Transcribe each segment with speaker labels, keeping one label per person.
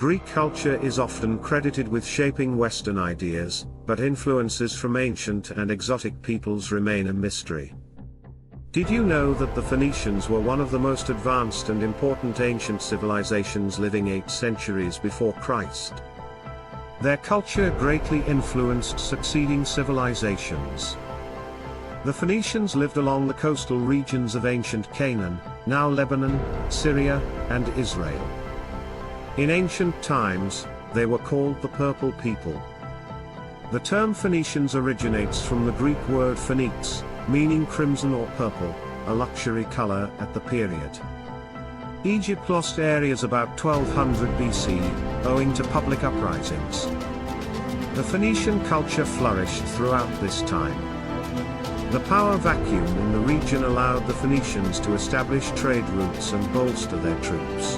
Speaker 1: Greek culture is often credited with shaping Western ideas, but influences from ancient and exotic peoples remain a mystery. Did you know that the Phoenicians were one of the most advanced and important ancient civilizations living 8 centuries before Christ? Their culture greatly influenced succeeding civilizations. The Phoenicians lived along the coastal regions of ancient Canaan, now Lebanon, Syria, and Israel. In ancient times, they were called the Purple People. The term Phoenicians originates from the Greek word phoenix, meaning crimson or purple, a luxury color at the period. Egypt lost areas about 1200 BC, owing to public uprisings. The Phoenician culture flourished throughout this time. The power vacuum in the region allowed the Phoenicians to establish trade routes and bolster their troops.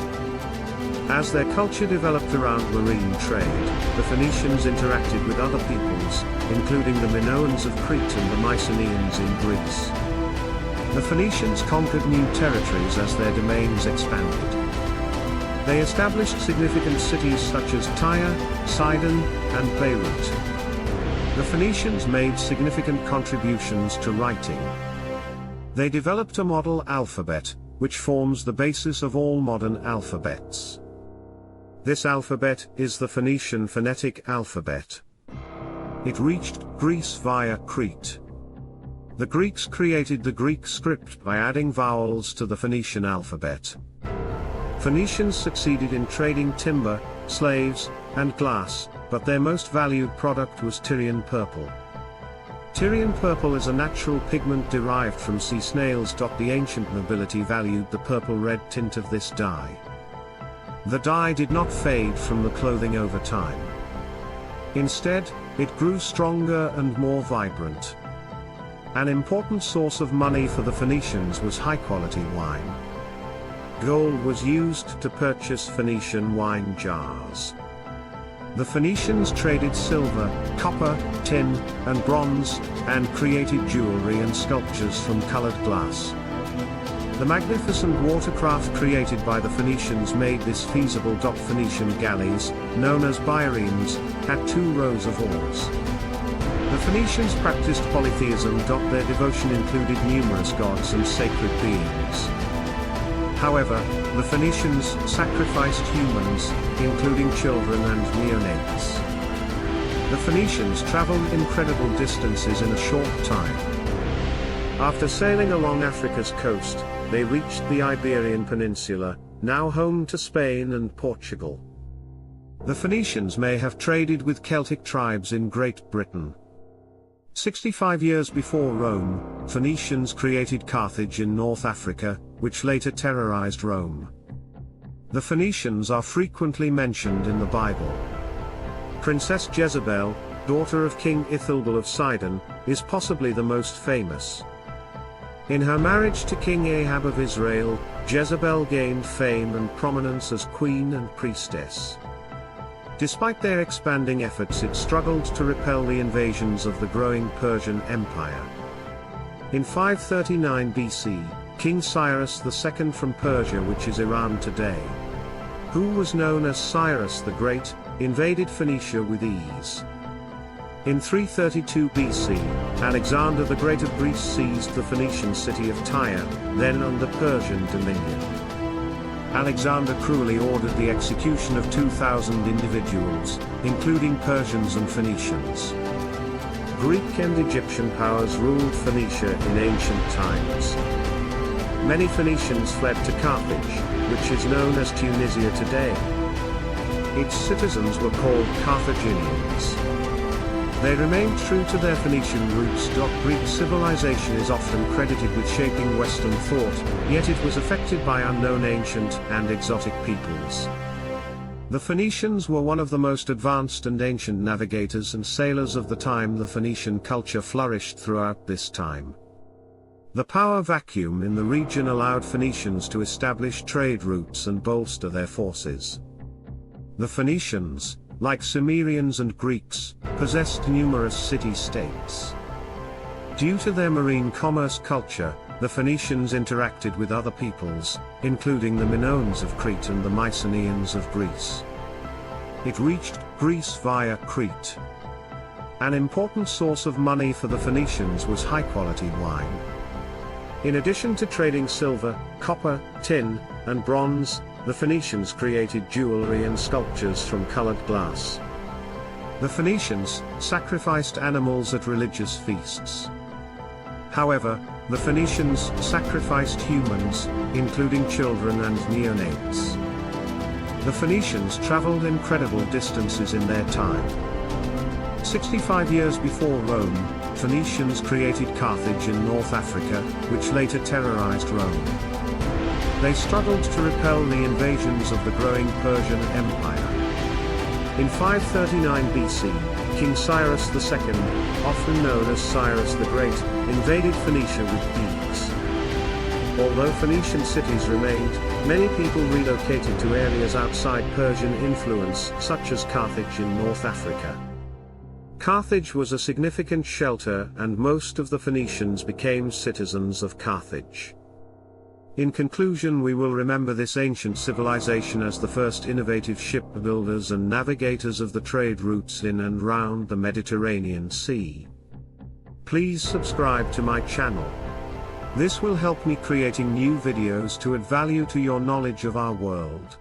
Speaker 1: As their culture developed around marine trade, the Phoenicians interacted with other peoples, including the Minoans of Crete and the Mycenaeans in Greece. The Phoenicians conquered new territories as their domains expanded. They established significant cities such as Tyre, Sidon, and Beirut. The Phoenicians made significant contributions to writing. They developed a model alphabet, which forms the basis of all modern alphabets. This alphabet is the Phoenician phonetic alphabet. It reached Greece via Crete. The Greeks created the Greek script by adding vowels to the Phoenician alphabet. Phoenicians succeeded in trading timber, slaves, and glass, but their most valued product was Tyrian purple. Tyrian purple is a natural pigment derived from sea snails. The ancient nobility valued the purple-red tint of this dye. The dye did not fade from the clothing over time. Instead, it grew stronger and more vibrant. An important source of money for the Phoenicians was high-quality wine. Gold was used to purchase Phoenician wine jars. The Phoenicians traded silver, copper, tin, and bronze, and created jewelry and sculptures from colored glass. The magnificent watercraft created by the Phoenicians made this feasible. Phoenician galleys, known as biremes, had 2 rows of oars. The Phoenicians practiced polytheism. Their devotion included numerous gods and sacred beings. However, the Phoenicians sacrificed humans, including children and neonates. The Phoenicians traveled incredible distances in a short time. After sailing along Africa's coast, they reached the Iberian Peninsula, now home to Spain and Portugal. The Phoenicians may have traded with Celtic tribes in Great Britain. 65 years before Rome, Phoenicians created Carthage in North Africa, which later terrorized Rome. The Phoenicians are frequently mentioned in the Bible. Princess Jezebel, daughter of King Ethelbald of Sidon, is possibly the most famous. In her marriage to King Ahab of Israel, Jezebel gained fame and prominence as queen and priestess. Despite their expanding efforts, it struggled to repel the invasions of the growing Persian Empire. In 539 BC, King Cyrus II from Persia, which is Iran today, who was known as Cyrus the Great, invaded Phoenicia with ease. In 332 BC, Alexander the Great of Greece seized the Phoenician city of Tyre, then under Persian dominion. Alexander cruelly ordered the execution of 2,000 individuals, including Persians and Phoenicians. Greek and Egyptian powers ruled Phoenicia in ancient times. Many Phoenicians fled to Carthage, which is known as Tunisia today. Its citizens were called Carthaginians. They remained true to their Phoenician roots. Greek civilization is often credited with shaping Western thought, yet it was affected by unknown ancient and exotic peoples. The Phoenicians were one of the most advanced and ancient navigators and sailors of the time. The Phoenician culture flourished throughout this time. The power vacuum in the region allowed Phoenicians to establish trade routes and bolster their forces. The Phoenicians, like Sumerians and Greeks, possessed numerous city-states. Due to their marine commerce culture, the Phoenicians interacted with other peoples, including the Minoans of Crete and the Mycenaeans of Greece. it reached Greece via Crete. An important source of money for the Phoenicians was high-quality wine. In addition to trading silver, copper, tin, and bronze, the Phoenicians created jewelry and sculptures from colored glass. The Phoenicians sacrificed animals at religious feasts. However, the Phoenicians sacrificed humans, including children and neonates. The Phoenicians traveled incredible distances in their time. 65 years before Rome, Phoenicians created Carthage in North Africa, which later terrorized Rome. They struggled to repel the invasions of the growing Persian Empire. In 539 BC, King Cyrus II, often known as Cyrus the Great, invaded Phoenicia with ease. Although Phoenician cities remained, many people relocated to areas outside Persian influence, such as Carthage in North Africa. Carthage was a significant shelter, and most of the Phoenicians became citizens of Carthage. In conclusion, we will remember this ancient civilization as the first innovative shipbuilders and navigators of the trade routes in and round the Mediterranean Sea. Please subscribe to my channel. This will help me creating new videos to add value to your knowledge of our world.